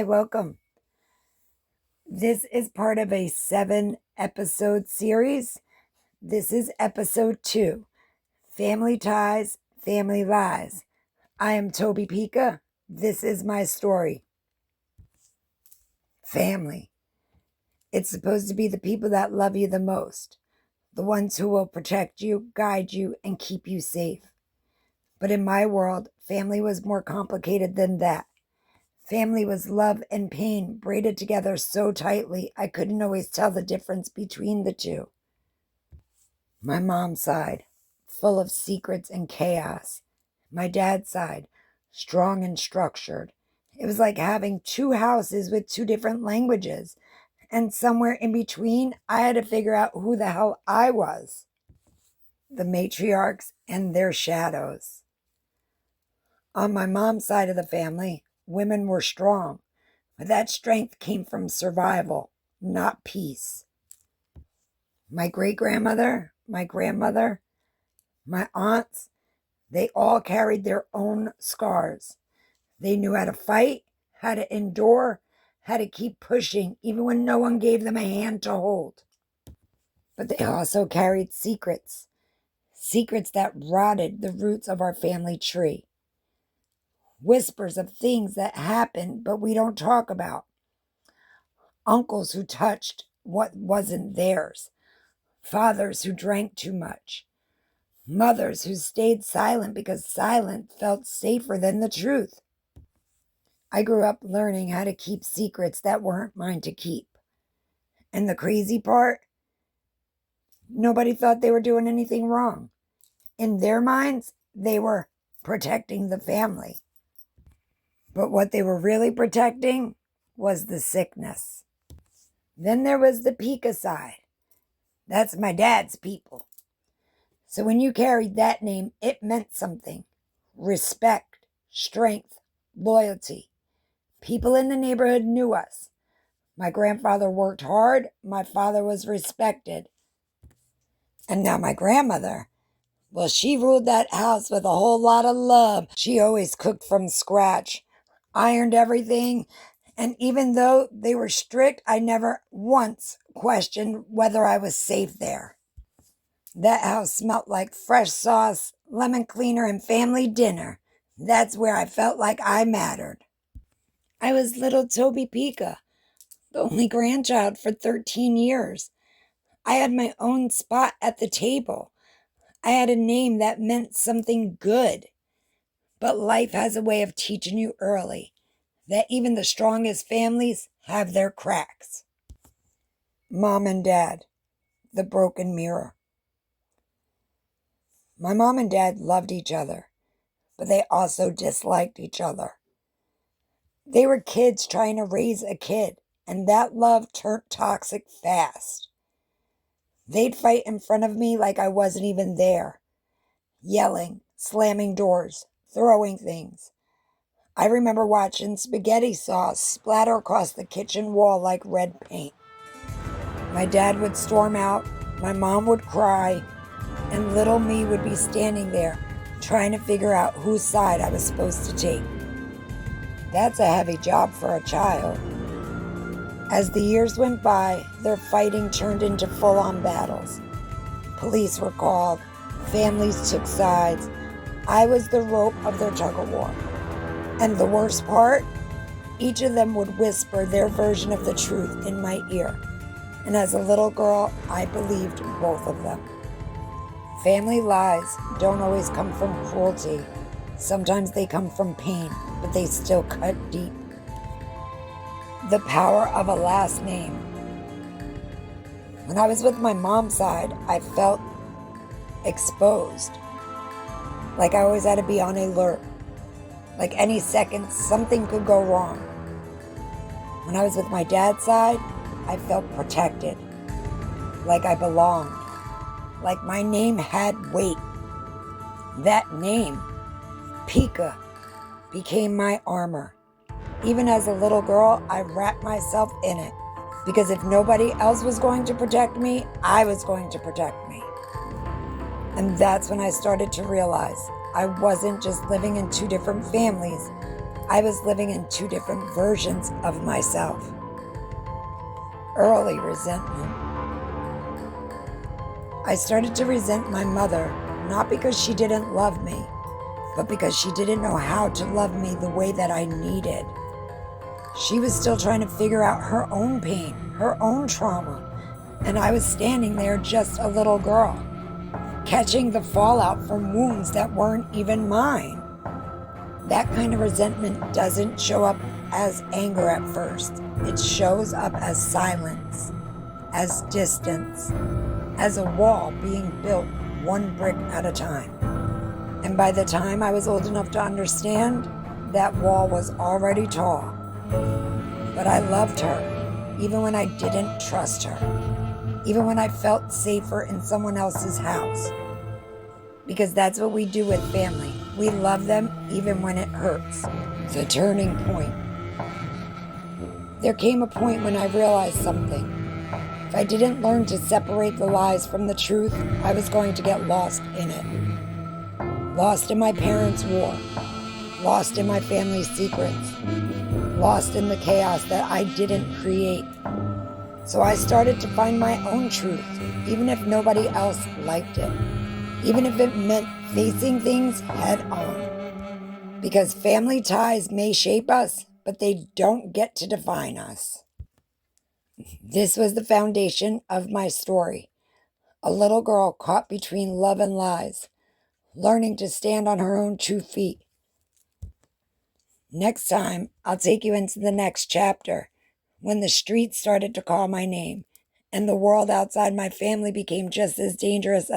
Hi, welcome. This is part of a 7-episode series. This is episode 2, Family Ties, Family Lies. I am Toby Pika. This is my story. Family. It's supposed to be the people that love you the most, the ones who will protect you, guide you, and keep you safe. But in my world, family was more complicated than that. Family was love and pain braided together so tightly I couldn't always tell the difference between the two. My mom's side, full of secrets and chaos. My dad's side, strong and structured. It was like having two houses with two different languages. And somewhere in between, I had to figure out who the hell I was. The matriarchs and their shadows. On my mom's side of the family, women were strong. But that strength came from survival, not peace. My great-grandmother, my grandmother, my aunts, they all carried their own scars. They knew how to fight, how to endure, how to keep pushing, even when no one gave them a hand to hold. But they also carried secrets that rotted the roots of our family tree. Whispers of things that happened, but we don't talk about. Uncles who touched what wasn't theirs. Fathers who drank too much. Mothers who stayed silent because silence felt safer than the truth. I grew up learning how to keep secrets that weren't mine to keep. And the crazy part? Nobody thought they were doing anything wrong. In their minds, they were protecting the family. But what they were really protecting was the sickness. Then there was the Pika side. That's my dad's people. So when you carried that name, it meant something. Respect, strength, loyalty. People in the neighborhood knew us. My grandfather worked hard. My father was respected. And now my grandmother, well, she ruled that house with a whole lot of love. She always cooked from scratch, ironed everything. And even though they were strict, I never once questioned whether I was safe there. That house smelled like fresh sauce, lemon cleaner, and family dinner. That's where I felt like I mattered. I was little Toby Pika, the only grandchild for 13 years. I had my own spot at the table. I had a name that meant something good. But life has a way of teaching you early that even the strongest families have their cracks. Mom and Dad, the broken mirror. My mom and dad loved each other, but they also disliked each other. They were kids trying to raise a kid, and that love turned toxic fast. They'd fight in front of me like I wasn't even there, yelling, slamming doors, throwing things. I remember watching spaghetti sauce splatter across the kitchen wall like red paint. My dad would storm out, my mom would cry, and little me would be standing there trying to figure out whose side I was supposed to take. That's a heavy job for a child. As the years went by, their fighting turned into full-on battles. Police were called, families took sides. I was the rope of their tug-of-war. And the worst part? Each of them would whisper their version of the truth in my ear. And as a little girl, I believed both of them. Family lies don't always come from cruelty. Sometimes they come from pain, but they still cut deep. The power of a last name. When I was with my mom's side, I felt exposed. Like I always had to be on alert. Like any second, something could go wrong. When I was with my dad's side, I felt protected. Like I belonged. Like my name had weight. That name, Pika, became my armor. Even as a little girl, I wrapped myself in it. Because if nobody else was going to protect me, I was going to protect me. And that's when I started to realize I wasn't just living in two different families. I was living in two different versions of myself. Early resentment. I started to resent my mother, not because she didn't love me, but because she didn't know how to love me the way that I needed. She was still trying to figure out her own pain, her own trauma, and I was standing there just a little girl, catching the fallout from wounds that weren't even mine. That kind of resentment doesn't show up as anger at first. It shows up as silence, as distance, as a wall being built one brick at a time. And by the time I was old enough to understand, that wall was already tall. But I loved her, even when I didn't trust her, even when I felt safer in someone else's house. Because that's what we do with family. We love them even when it hurts. The turning point. There came a point when I realized something. If I didn't learn to separate the lies from the truth, I was going to get lost in it. Lost in my parents' war. Lost in my family's secrets. Lost in the chaos that I didn't create. So I started to find my own truth, even if nobody else liked it. Even if it meant facing things head on. Because family ties may shape us, but they don't get to define us. This was the foundation of my story. A little girl caught between love and lies, learning to stand on her own 2 feet. Next time, I'll take you into the next chapter, when the streets started to call my name, and the world outside my family became just as dangerous